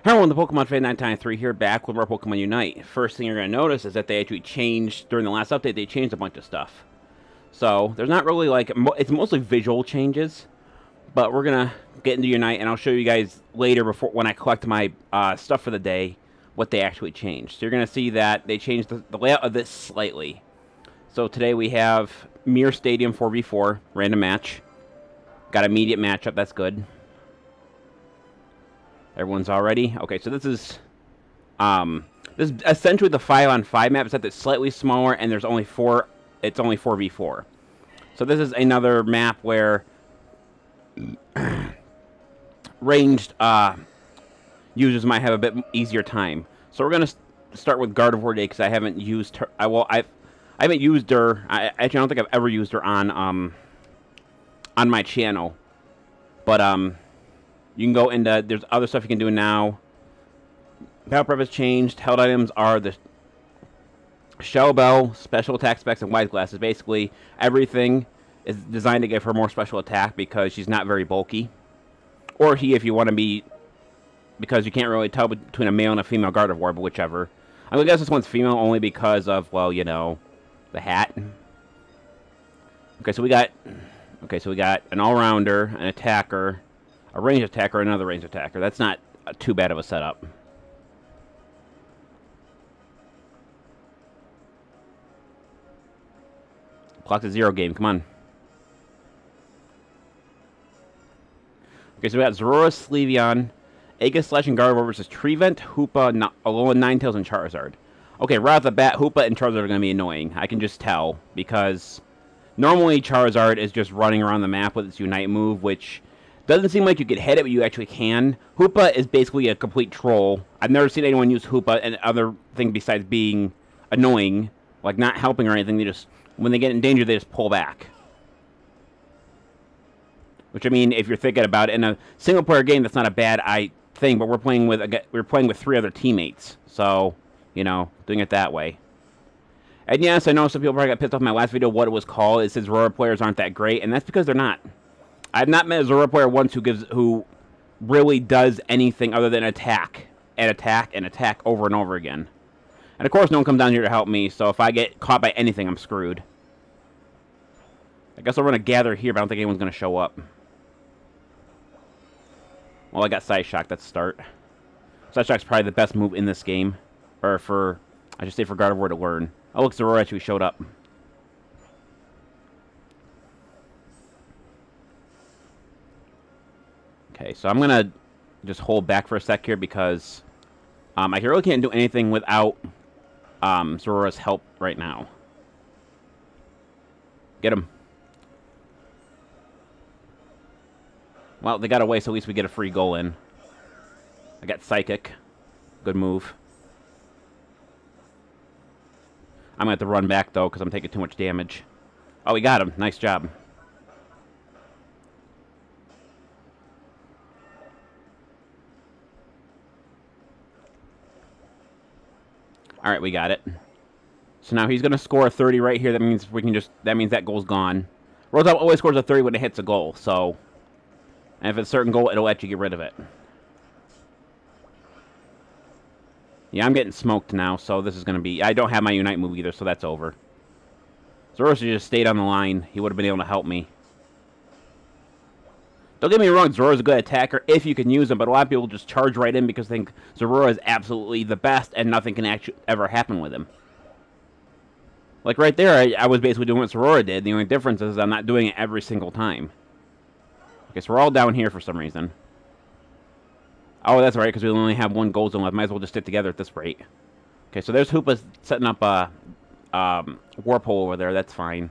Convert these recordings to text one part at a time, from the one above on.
Hello, the ThePokemonfan1993 here, back with more Pokemon Unite. First thing you're going to notice is that they actually changed, during the last update, they changed a bunch of stuff. So, there's not really like, it's mostly visual changes, but we're going to get into Unite, and I'll show you guys later, before when I collect my stuff for the day, what they actually changed. So you're going to see that they changed the layout of this slightly. So today we have Mirror Stadium 4v4, random match. Got immediate matchup, that's good. Everyone's all ready? Okay, so this is essentially the 5-on-5 map, except it's slightly smaller, and there's only it's only 4v4. So this is another map where ranged users might have a bit easier time. So we're gonna start with Gardevoir today because I haven't used her. I haven't used her. Actually, I don't think I've ever used her on my channel. But you can go into, there's other stuff you can do now. Battle prep has changed. Held items are the Shell Bell, special attack specs, and wide glasses. Basically, everything is designed to give her more special attack because she's not very bulky. Or he, if you want to be, because you can't really tell between a male and a female Gardevoir, but whichever. I'm going to guess this one's female only because of, well, you know, the hat. Okay, so we got an all-rounder, an attacker, a range attacker, another range attacker. That's not too bad of a setup. Clock to 0 game, come on. Okay, so we got Zorora, Sleeveon, Aegislash, and Gardevoir versus Treevent, Hoopa, Alolan Ninetales, and Charizard. Okay, right off the bat, Hoopa and Charizard are going to be annoying. I can just tell, because normally Charizard is just running around the map with its Unite move, which doesn't seem like you could hit it, but you actually can. Hoopa is basically a complete troll. I've never seen anyone use Hoopa and other thing besides being annoying, like not helping or anything. They just, when they get in danger, they just pull back. Which, I mean, if you're thinking about it, in a single-player game, that's not a bad thing. But we're playing with 3 other teammates, so you know, doing it that way. And yes, I know some people probably got pissed off in my last video what it was called. It says Zorora players aren't that great, and that's because they're not. I've not met a Zorora player once who really does anything other than attack and attack and attack over and over again. And of course, no one comes down here to help me, so if I get caught by anything, I'm screwed. I guess we're going to gather here, but I don't think anyone's going to show up. Well, I got Side Shock. That's a start. Side Shock's probably the best move in this game. Or I should say for Gardevoir to learn. Oh, look, Zorora actually showed up. Okay, so I'm going to just hold back for a sec here because I really can't do anything without Zorora's help right now. Get him. Well, they got away, so at least we get a free goal in. I got Psychic. Good move. I'm going to have to run back, though, because I'm taking too much damage. Oh, we got him. Nice job. Alright, we got it. So now he's going to score a 30 right here. That means that goal's gone. Rosal always scores a 30 when it hits a goal, so... And if it's a certain goal, it'll let you get rid of it. Yeah, I'm getting smoked now, so this is going to be... I don't have my Unite move either, so that's over. Zoroark should just stayed on the line. He would have been able to help me. Don't get me wrong, Zoroark's a good attacker if you can use him, but a lot of people just charge right in because they think Zorora is absolutely the best and nothing can actually ever happen with him. Like right there, I was basically doing what Zorora did. The only difference is I'm not doing it every single time. Okay, so we're all down here for some reason. Oh, that's right, because we only have 1 gold zone left. Might as well just stick together at this rate. Okay, so there's Hoopa setting up a warp hole over there. That's fine.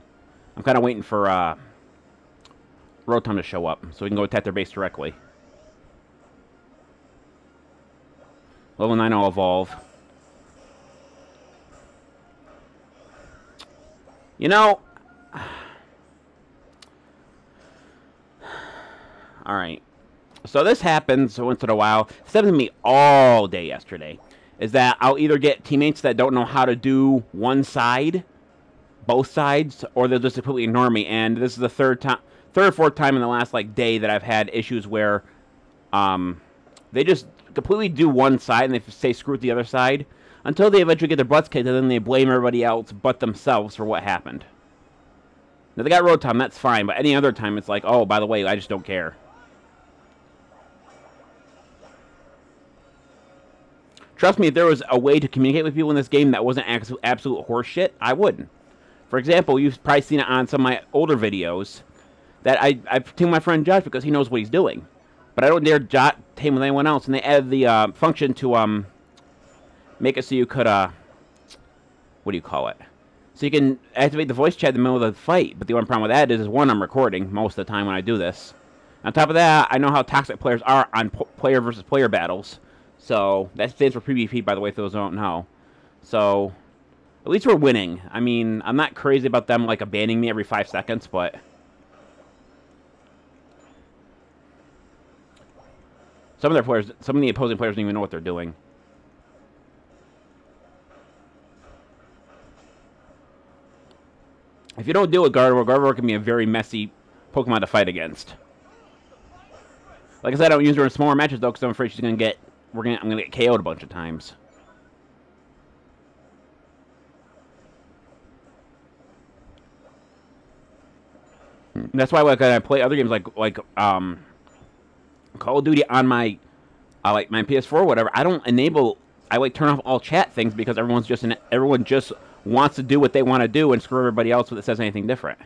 I'm kind of waiting for Rotom to show up, so we can go attack their base directly. Level 9 will evolve. You know... Alright. So this happens once in a while. This happened to me all day yesterday. Is that I'll either get teammates that don't know how to do one side, both sides, or they'll just completely ignore me. And this is the third or fourth time in the last like day that I've had issues where They just completely do one side and they say screw it the other side until they eventually get their butts kicked, and then they blame everybody else but themselves for what happened. Now, they got road time, that's fine, but any other time it's like, oh, by the way, I just don't care. Trust me, if there was a way to communicate with people in this game that wasn't absolute horseshit, I would. For example, you've probably seen it on some of my older videos that I take my friend Josh because he knows what he's doing. But I don't dare jot him with anyone else, and they added the function to make it so you could, what do you call it? So you can activate the voice chat in the middle of the fight, but the only problem with that is, one, I'm recording most of the time when I do this. On top of that, I know how toxic players are on player versus player battles. So, that stands for PvP, by the way, for those who don't know. So, at least we're winning. I mean, I'm not crazy about them, like, abandoning me every 5 seconds, but... some of the opposing players don't even know what they're doing. If you don't deal with Gardevoir, Gardevoir can be a very messy Pokemon to fight against. Like I said, I don't use her in smaller matches, though, because I'm afraid she's going to get... I'm gonna get KO'd a bunch of times. That's why when I play other games like Call of Duty on my like my PS4 or whatever, I don't enable. I like turn off all chat things because everyone just wants to do what they want to do and screw everybody else that says anything different.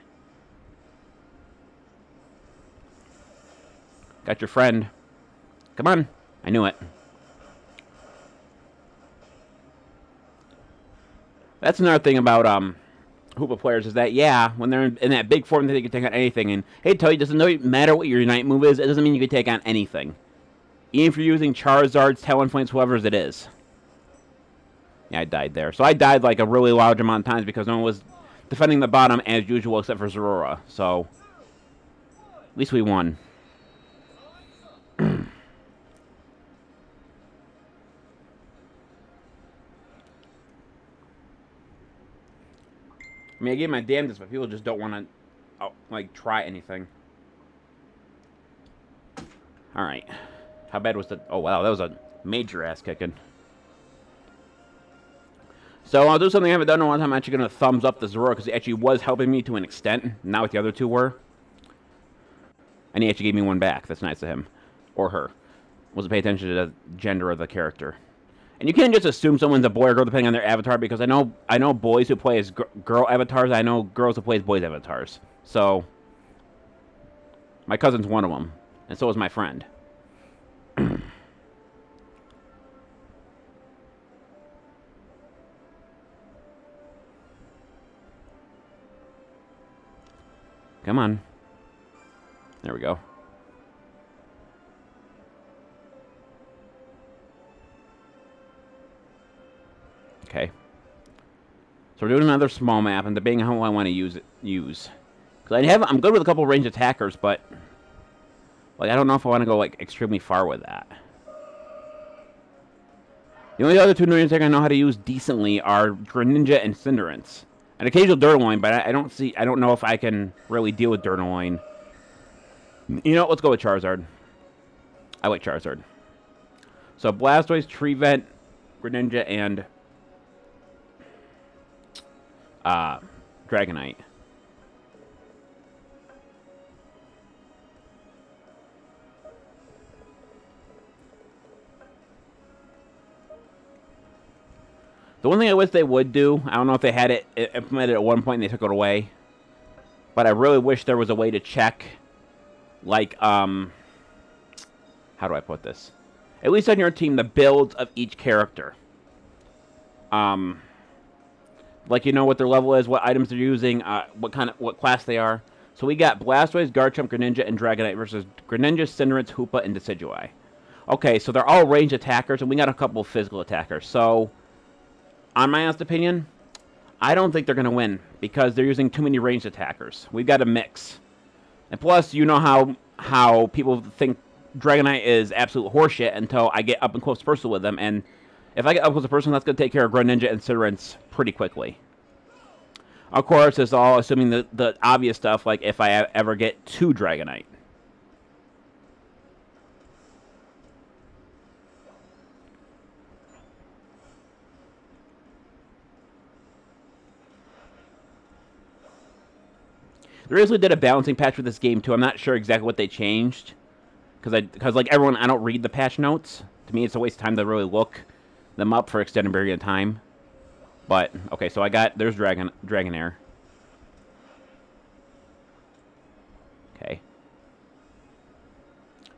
Got your friend. Come on, I knew it. That's another thing about Hoopa players is that, yeah, when they're in that big form, they can take on anything. And, hey, tell you, it doesn't matter what your Unite move is, it doesn't mean you can take on anything. Even if you're using Charizards, Talonflames, whoever's it is. Yeah, I died there. So I died like a really large amount of times because no one was defending the bottom as usual except for Zorora. So, at least we won. I mean, I gave my damnedest, but people just don't want to, like, try anything. Alright. How bad was the... oh, wow, that was a major ass-kicking. So, I'll do something I haven't done in a long time. I'm actually going to thumbs up the Zorora, because it actually was helping me to an extent. Not what the other two were. And he actually gave me one back. That's nice of him. Or her. Wasn't paying attention to the gender of the character. And you can't just assume someone's a boy or girl depending on their avatar, because I know boys who play as girl avatars. I know girls who play as boys avatars. So, my cousin's one of them, and so is my friend. Come on. There we go. Okay. So we're doing another small map, and debating how I want to use. Because I'm good with a couple ranged attackers, but like I don't know if I want to go like extremely far with that. The only other two ranged attackers I know how to use decently are Greninja and Cinderace. An occasional Duraloin, but I don't know if I can really deal with Duraloin. You know, let's go with Charizard. I like Charizard. So Blastoise, Treevent, Greninja, and Dragonite. The one thing I wish they would do, I don't know if they had it implemented at one point and they took it away, but I really wish there was a way to check, like, how do I put this? At least on your team, the builds of each character. Like, you know what their level is, what items they're using, what class they are. So we got Blastoise, Garchomp, Greninja, and Dragonite versus Greninja, Cinderace, Hoopa, and Decidueye. Okay, so they're all ranged attackers, and we got a couple of physical attackers. So, on my honest opinion, I don't think they're going to win because they're using too many ranged attackers. We've got a mix. And plus, you know how people think Dragonite is absolute horseshit until I get up and close personal with them, and if I get up close to personal, that's going to take care of Greninja and Cinderace pretty quickly. Of course, it's all assuming the obvious stuff, like if I ever get to Dragonite. They recently did a balancing patch with this game too. I'm not sure exactly what they changed, because like everyone, I don't read the patch notes. To me, it's a waste of time to really look them up for extended period of time. But okay, so there's Dragonair. Okay.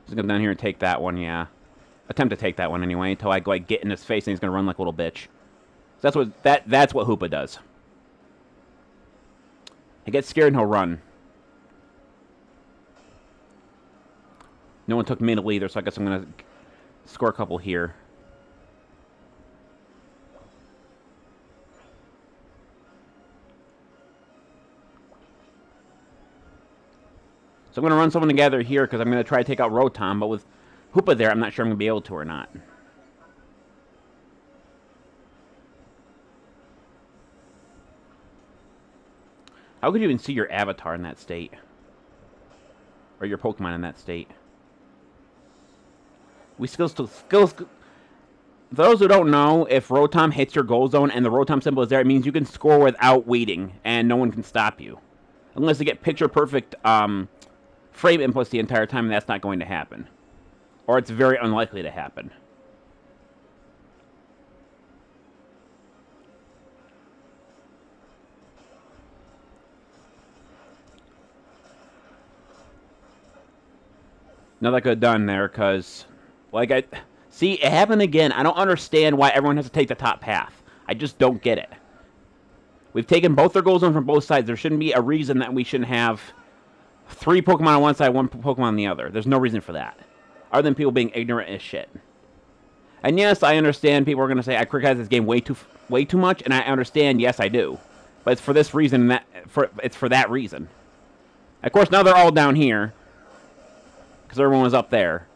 Just go down here and take that one. Yeah, attempt to take that one anyway until I like get in his face and he's gonna run like a little bitch. So that's what Hoopa does. He gets scared and he'll run. No one took middle either, so I guess I'm going to score a couple here. So I'm going to run someone together here because I'm going to try to take out Rotom, but with Hoopa there, I'm not sure I'm going to be able to or not. How could you even see your avatar in that state? Or your Pokemon in that state? Those who don't know, if Rotom hits your goal zone and the Rotom symbol is there, it means you can score without waiting, and no one can stop you. Unless you get picture-perfect frame inputs the entire time, and that's not going to happen. Or it's very unlikely to happen. Nothing I could have done there, because... Like, see, it happened again. I don't understand why everyone has to take the top path. I just don't get it. We've taken both their goal zones from both sides. There shouldn't be a reason that we shouldn't have 3 Pokemon on one side, 1 Pokemon on the other. There's no reason for that. Other than people being ignorant as shit. And yes, I understand people are going to say I criticize this game way too much, and I understand, yes, I do. But it's for this reason, it's for that reason. Of course, now they're all down here. Because everyone was up there.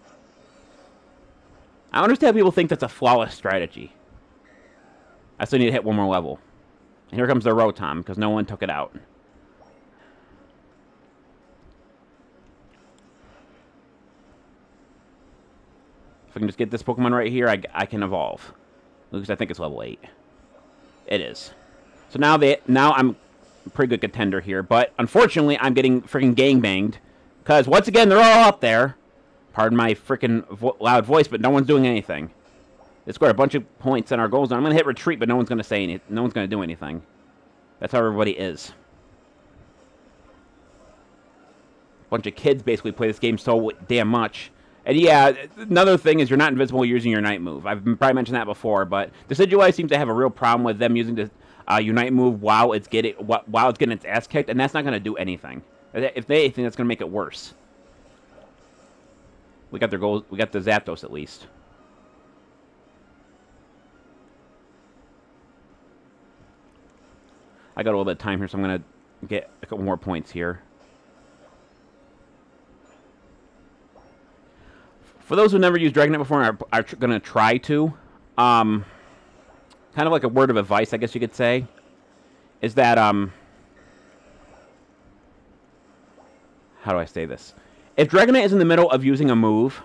I understand people think that's a flawless strategy. I still need to hit one more level. And here comes the Rotom, because no one took it out. If I can just get this Pokemon right here, I can evolve. Because I think it's level 8. It is. So now I'm a pretty good contender here. But unfortunately, I'm getting freaking gangbanged. Because once again, they're all up there. Pardon my freaking loud voice, but no one's doing anything. They scored a bunch of points in our goal zone. I'm going to hit retreat, but no one's going to say anything. No one's going to do anything. That's how everybody is. A bunch of kids basically play this game so damn much. And yeah, another thing is you're not invisible using your Unite move. I've probably mentioned that before, but Decidueye seems to have a real problem with them using the Unite move while it's getting its ass kicked, and that's not going to do anything. If they anything, that's going to make it worse. We got their goals. We got the Zapdos at least. I got a little bit of time here, so I'm going to get a couple more points here. For those who never used Dragonite before and are going to try to, kind of like a word of advice, I guess you could say, is that, how do I say this? If Dragonite is in the middle of using a move,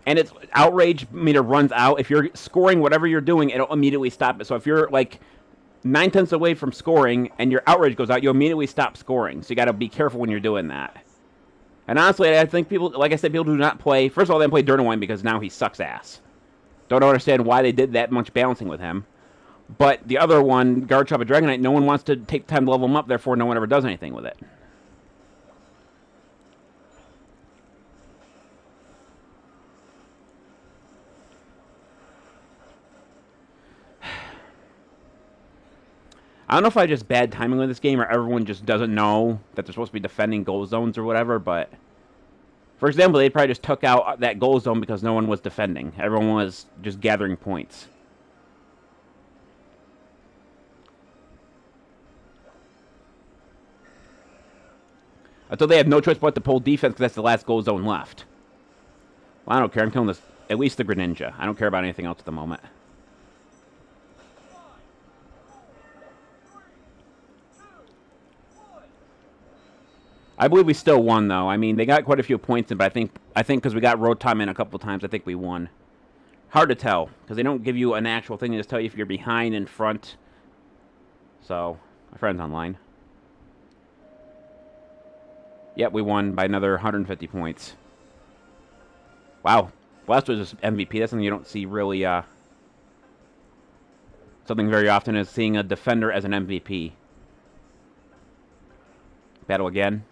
and its outrage meter runs out, if you're scoring whatever you're doing, it'll immediately stop it. So if you're like 9/10 away from scoring, and your outrage goes out, you'll immediately stop scoring. So you got to be careful when you're doing that. And honestly, I think people, like I said, people do not play... First of all, they don't play Dragonite because now he sucks ass. Don't understand why they did that much balancing with him. But the other one, Gardevoir and Dragonite, no one wants to take the time to level him up, therefore no one ever does anything with it. I don't know if I just bad timing with this game or everyone just doesn't know that they're supposed to be defending goal zones or whatever, but... For example, they probably just took out that goal zone because no one was defending. Everyone was just gathering points. Until they have no choice but to pull defense because that's the last goal zone left. Well, I don't care. I'm killing this, at least the Greninja. I don't care about anything else at the moment. I believe we still won, though. I mean, they got quite a few points in, but I think because we got Rotom in a couple times, I think we won. Hard to tell, because they don't give you an actual thing. They just tell you if you're behind, in front. So, my friend's online. Yep, we won by another 150 points. Wow. Blastoise MVP. That's something you don't see really, something very often is seeing a defender as an MVP. Battle again.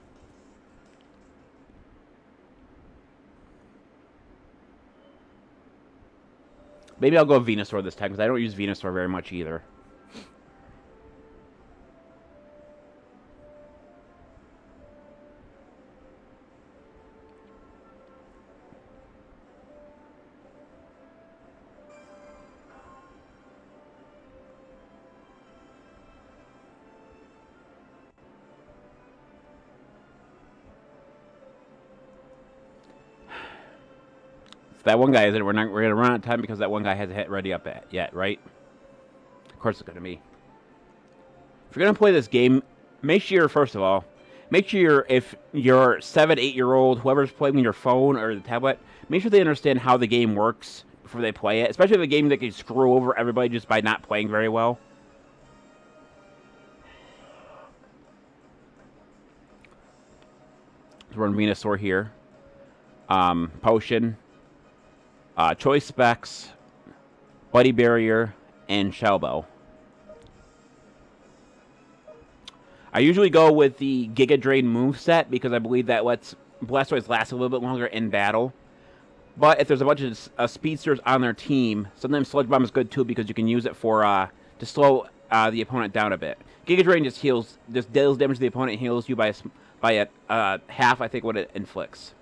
Maybe I'll go Venusaur this time, because I don't use Venusaur very much either. That one guy isn't. We're gonna run out of time because that one guy hasn't hit ready up yet, right? Of course it's gonna be. If you're gonna play this game, make sure first of all, make sure if your 7, 8-year-old, whoever's playing your phone or the tablet, make sure they understand how the game works before they play it. Especially if a game that can screw over everybody just by not playing very well. So we're on Venusaur here. Potion. Choice Specs, Buddy Barrier, and Shellbell. I usually go with the Giga Drain moveset because I believe that lets Blastoise last a little bit longer in battle. But if there's a bunch of speedsters on their team, sometimes Sludge Bomb is good too because you can use it for to slow the opponent down a bit. Giga Drain just deals damage to the opponent and heals you by a half, I think, what it inflicts.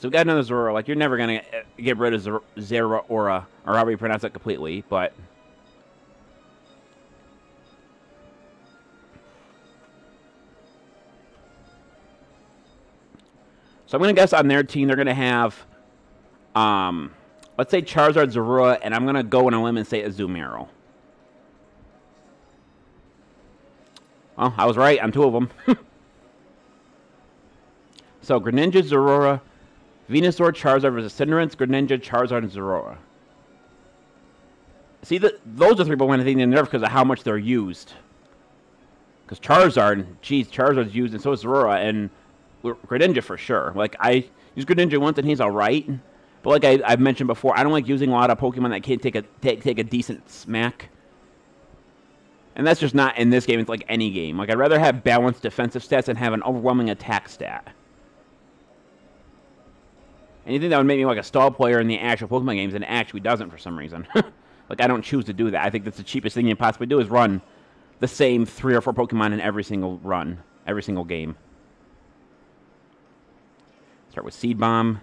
So we got another Zorora. Like, you're never going to get rid of Zeraora, or however you pronounce it completely, but... So I'm going to guess on their team they're going to have, let's say Charizard, Zorora, and I'm going to go on a limb and say Azurmarill. Well, I was right on 2 of them. So, Greninja, Zorora... Venusaur, Charizard versus Cinderace, Greninja, Charizard, and Zorora. See, those are 3 but one I think they're nerfed because of how much they're used. Because Charizard, geez, Charizard's used, and so is Zorora, and Greninja for sure. Like, I use Greninja once and he's alright. But like I've mentioned before, I don't like using a lot of Pokemon that can't take a decent smack. And that's just not in this game, it's like any game. Like, I'd rather have balanced defensive stats than have an overwhelming attack stat. Anything that would make me like a stall player in the actual Pokemon games, and it actually doesn't for some reason. Like, I don't choose to do that. I think that's the cheapest thing you can possibly do is run the same 3 or 4 Pokemon in every single run, every single game. Start with Seed Bomb.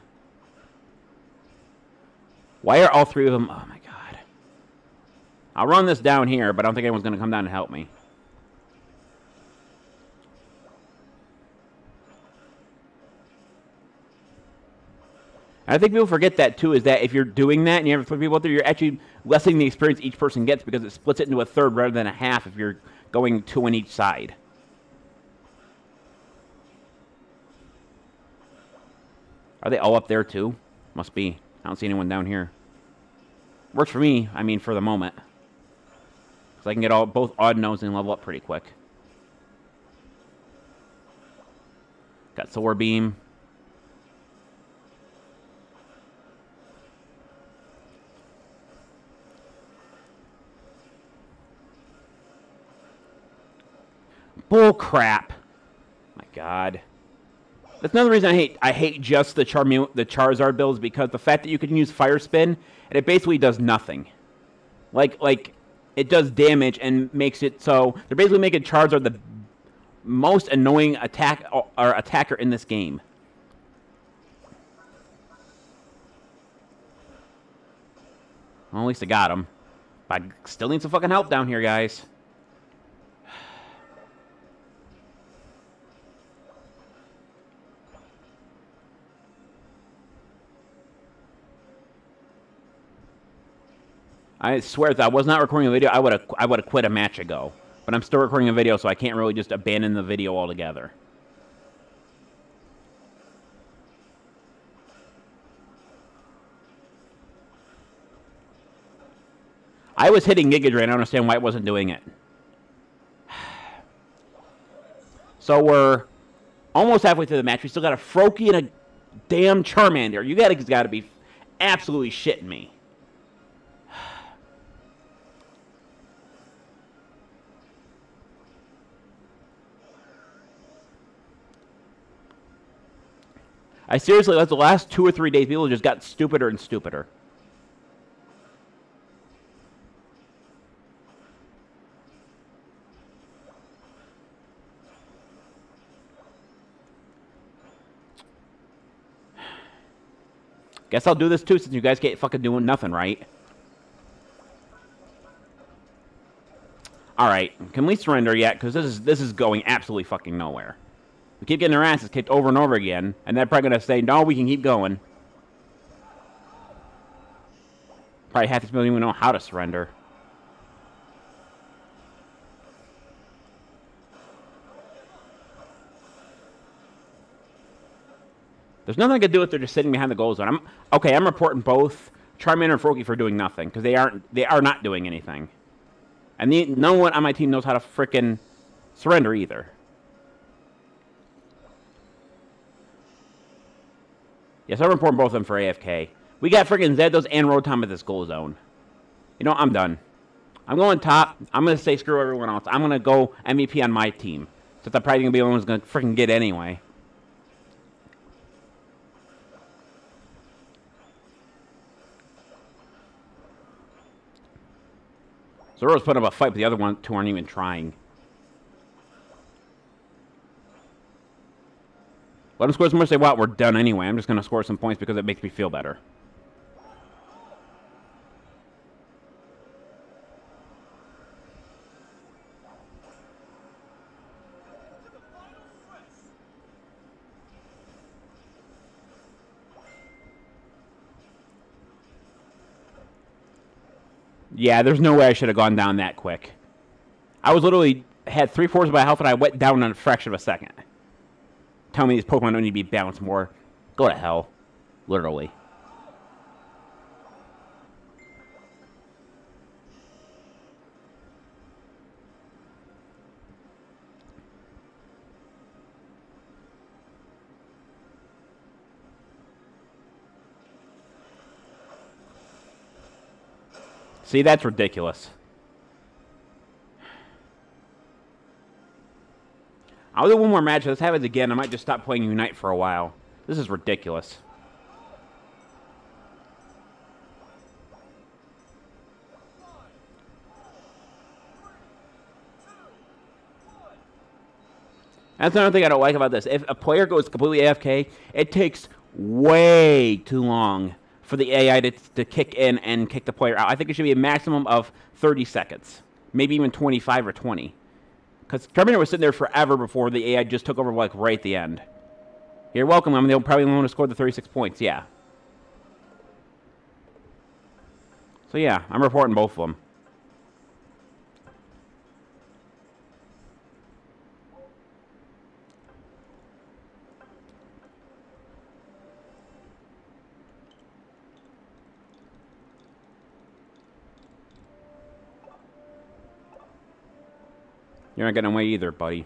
Why are all 3 of them... Oh, my God. I'll run this down here, but I don't think anyone's going to come down and help me. I think people forget that, too, is that if you're doing that and you have 3 people out there, you're actually lessening the experience each person gets because it splits it into a third rather than a half if you're going 2 on each side. Are they all up there, too? Must be. I don't see anyone down here. Works for me, I mean, for the moment. Because I can get both odd nodes and level up pretty quick. Got Solar Beam. Bull crap! My God, that's another reason I hate just the Charizard builds, because the fact that you can use Fire Spin and it basically does nothing. Like it does damage and makes it so they're basically making Charizard the most annoying attacker in this game. Well, at least I got him. But I still need some fucking help down here, guys. I swear, if I was not recording a video, I would have quit a match ago. But I'm still recording a video, so I can't really just abandon the video altogether. I was hitting Giga Drain. I don't understand why it wasn't doing it. So we're Almost halfway through the match, we still got a Froakie and a damn Charmander. You guys got to be absolutely shitting me. I seriously, that's the last 2 or 3 days, people just got stupider and stupider. Guess I'll do this too, since you guys can't fucking doing nothing, right? Alright, can we surrender yet? Because this is going absolutely fucking nowhere. We keep getting our asses kicked over and over again, and they're probably going to say, no, we can keep going. Probably half these people don't even know how to surrender. There's nothing I can do if they're just sitting behind the goal zone. I'm reporting both Charmander and Froakie for doing nothing, because they are not doing anything. And no one on my team knows how to frickin' surrender either. Yes, I'm reporting both of them for AFK. We got freaking Zapdos and Rotom at this goal zone. You know, I'm done. I'm going top. I'm going to say screw everyone else. I'm going to go MVP on my team. Since I'm probably going to be the one who's going to freaking get anyway. Zoro's putting up a fight, but the other two aren't even trying. Let them score as much as they want. We're done anyway. I'm just going to score some points because it makes me feel better. Yeah, there's no way I should have gone down that quick. I was literally had 3/4 of my health, and I went down in a fraction of a second. Tell me these Pokemon don't need to be balanced more. Go to hell. Literally. See, that's ridiculous. I'll do one more match. Let's have it again. I might just stop playing Unite for a while. This is ridiculous. That's another thing I don't like about this. If a player goes completely AFK, it takes way too long for the AI to kick in and kick the player out. I think it should be a maximum of 30 seconds. Maybe even 25 or 20. Because Charmander was sitting there forever before the AI just took over, like, right at the end. You're welcome. I mean, they'll probably want to score the 36 points, yeah. So, yeah, I'm reporting both of them. You're not getting away either, buddy.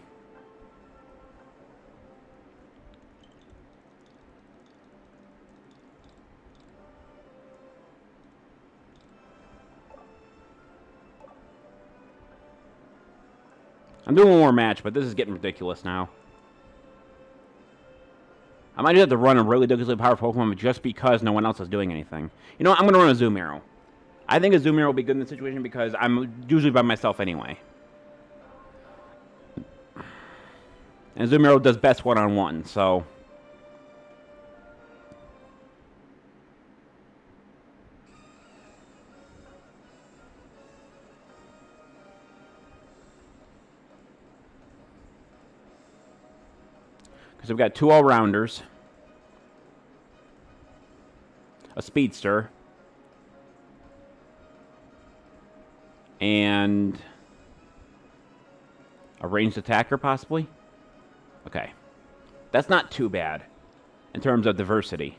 I'm doing one more match, but this is getting ridiculous now. I might just have to run a really ridiculously powerful Pokemon just because no one else is doing anything. You know what? I'm going to run a Azurmarill. I think Azurmarill will be good in this situation because I'm usually by myself anyway. And Azurmarill does best one-on-one, so... Because we've got 2 all-rounders. A speedster. And... a ranged attacker, possibly? Okay. That's not too bad in terms of diversity.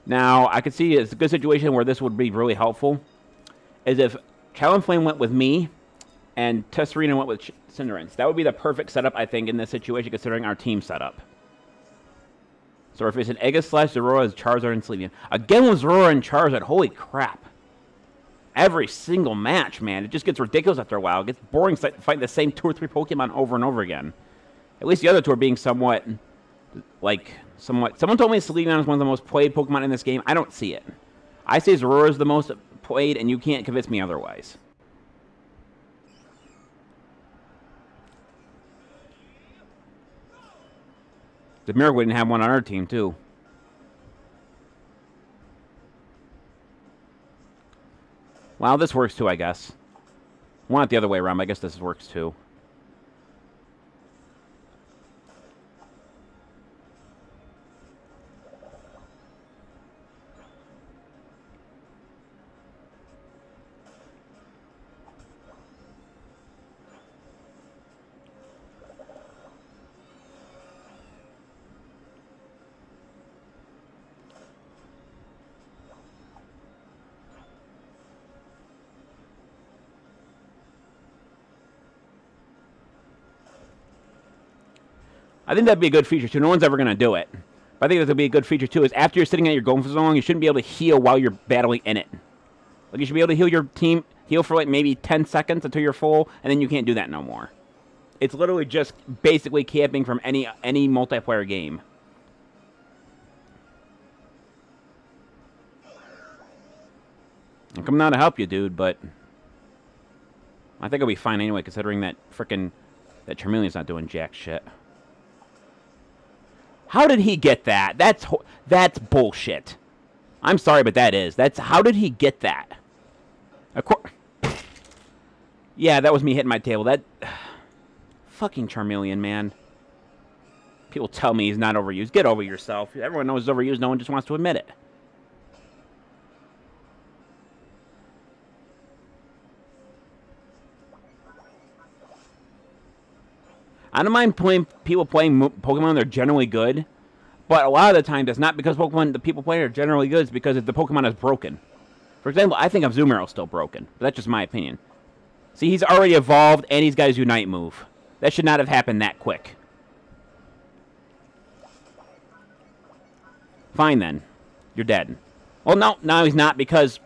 Now, I could see it's a good situation where this would be really helpful is if Talonflame went with me and Tesserina went with Cinderace. That would be the perfect setup, I think, in this situation, considering our team setup. So we're facing Aegislash, Zorora, Charizard, and Sleevian. Again with Zorora and Charizard. Holy crap. Every single match, man. It just gets ridiculous after a while. It gets boring fighting the same 2 or 3 Pokemon over and over again. At least the other two are being somewhat... Someone told me Sleevian is one of the most played Pokemon in this game. I don't see it. I say Zorora is the most played, and you can't convince me otherwise. The miracle we didn't have one on our team, too. Well, this works, too, I guess. Want it the other way around, but I guess this works, too. I think that'd be a good feature, too. No one's ever going to do it. But I think that'd be a good feature, too, is after you're sitting at your goal for so long, you shouldn't be able to heal while you're battling in it. Like, you should be able to heal your team, heal for, like, maybe 10 seconds until you're full, and then you can't do that no more. It's literally just basically camping from any multiplayer game. I'm coming out to help you, dude, but... I think I'll be fine anyway, considering that that Charmeleon's not doing jack shit. How did he get that? That's bullshit. I'm sorry, but that is. How did he get that? Of course. Yeah, that was me hitting my table. That fucking Charmeleon, man. People tell me he's not overused. Get over yourself. Everyone knows he's overused. No one just wants to admit it. I don't mind people playing Pokemon. They're generally good. But a lot of the time, that's not because the people play are generally good. It's because the Pokemon is broken. For example, I think Azurmarill is still broken. But that's just my opinion. See, he's already evolved, and he's got his Unite move. That should not have happened that quick. Fine, then. You're dead. Well, no, he's not, because...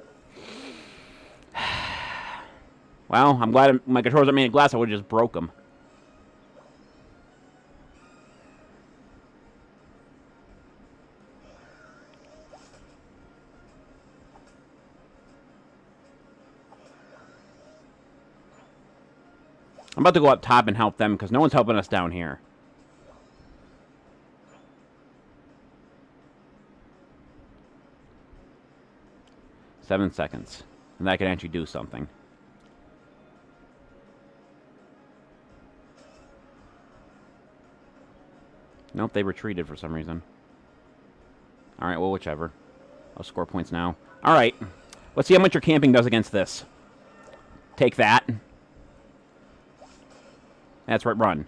Well, I'm glad my controls aren't made of glass. I would have just broke them. I'm about to go up top and help them, because no one's helping us down here. Seven seconds. And that can actually do something. Nope, they retreated for some reason. Alright, well, whichever. I'll score points now. Alright. Let's see how much your camping does against this. Take that. That's right, run.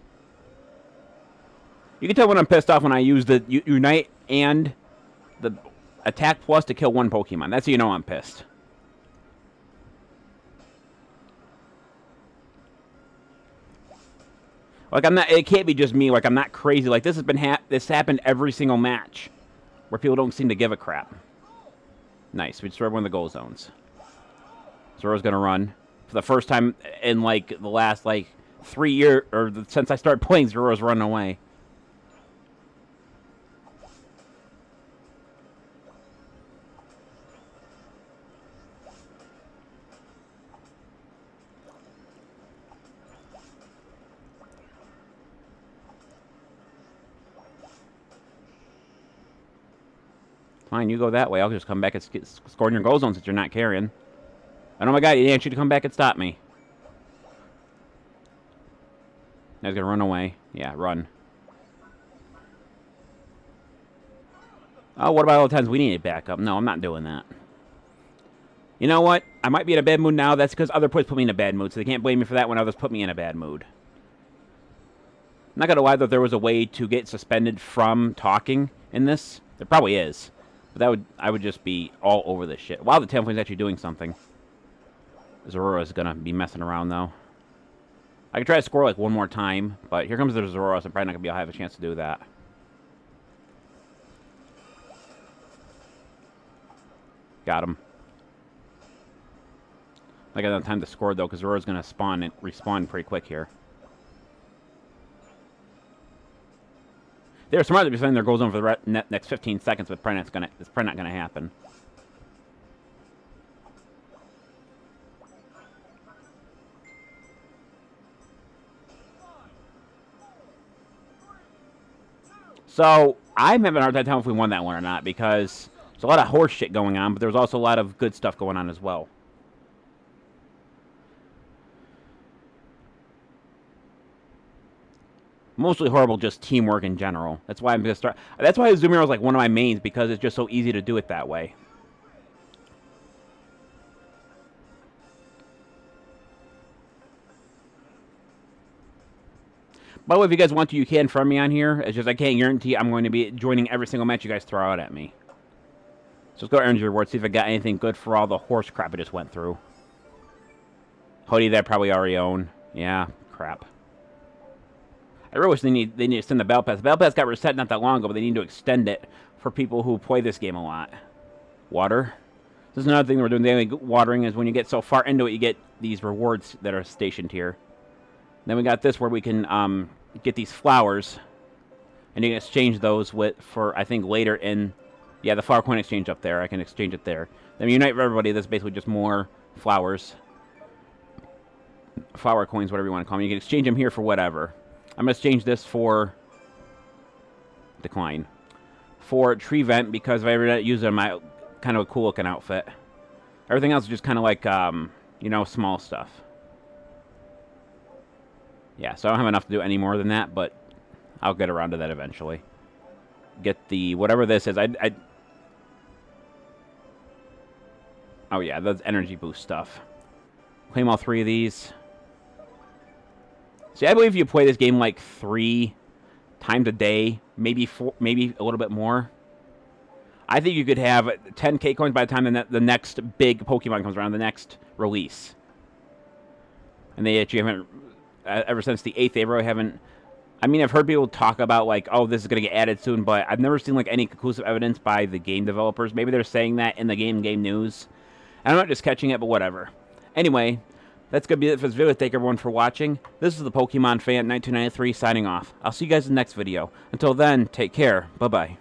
You can tell when I'm pissed off when I use the Unite and the Attack Plus to kill one Pokemon. That's how you know I'm pissed. Like, it can't be just me. Like, I'm not crazy. Like, this happened every single match where people don't seem to give a crap. Nice. We destroyed one of the goal zones. Zoro's gonna run for the first time in, like, the last, like, 3 years, or since I started playing, Zoro's running away. Fine, you go that way. I'll just come back and score in your goal zone since you're not carrying. And oh my god, he didn't you to come back and stop me. Now he's gonna run away. Yeah, run. Oh, what about all the times we need backup? No, I'm not doing that. You know what? I might be in a bad mood now. That's because other players put me in a bad mood, so they can't blame me for that when others put me in a bad mood. I'm not gonna lie, that there was a way to get suspended from talking in this. There probably is. But I would just be all over this shit. Wow, the Tailflame's actually doing something. Zorora's gonna be messing around, though. I could try to score like one more time, but here comes the Zoroark. I'm probably not going to have a chance to do that. Got him. I got enough time to score, though, because Zoroark's going to spawn and respawn pretty quick here. They're smart to be spending their gold zone for the next 15 seconds, but it's probably not going to happen. So, I'm having a hard time telling if we won that one or not, because there's a lot of horse shit going on, but there's also a lot of good stuff going on as well. Mostly horrible, just teamwork in general. That's why I'm going to start. That's why Azurmarill is like one of my mains, because it's just so easy to do it that way. By the way, if you guys want to, you can from me on here. It's just I can't guarantee I'm going to be joining every single match you guys throw out at me. So let's go to Energy Rewards, see if I got anything good for all the horse crap I just went through. Hoodie that I probably already own. Yeah, crap. I really wish they need to extend the Battle Pass. The Battle Pass got reset not that long ago, but they need to extend it for people who play this game a lot. Water. This is another thing we're doing. Daily watering is when you get so far into it, you get these rewards that are stationed here. Then we got this where we can get these flowers, and you can exchange those for I think later in, yeah, the flower coin exchange up there. I can exchange it there. Then unite for everybody. That's basically just more flowers, flower coins, whatever you want to call them. You can exchange them here for whatever. I'm going to exchange this for decline for tree vent because if I ever use it, my kind of a cool looking outfit. Everything else is just kind of like you know, small stuff. Yeah, so I don't have enough to do any more than that, but I'll get around to that eventually. Get the whatever this is. Oh yeah, that's energy boost stuff. Claim all 3 of these. See, I believe if you play this game like 3 times a day, maybe 4, maybe a little bit more, I think you could have 10k coins by the time the next big Pokemon comes around, the next release. And they actually haven't, ever since the 8th, they really haven't. I mean, I've heard people talk about like, oh, this is going to get added soon, but I've never seen like any conclusive evidence by the game developers. Maybe they're saying that in the game news. I'm not just catching it, but whatever. Anyway, that's going to be it for this video. Thank everyone for watching. This is the Pokemon Fan 1993 signing off. I'll see you guys in the next video. Until then, take care. Bye-bye.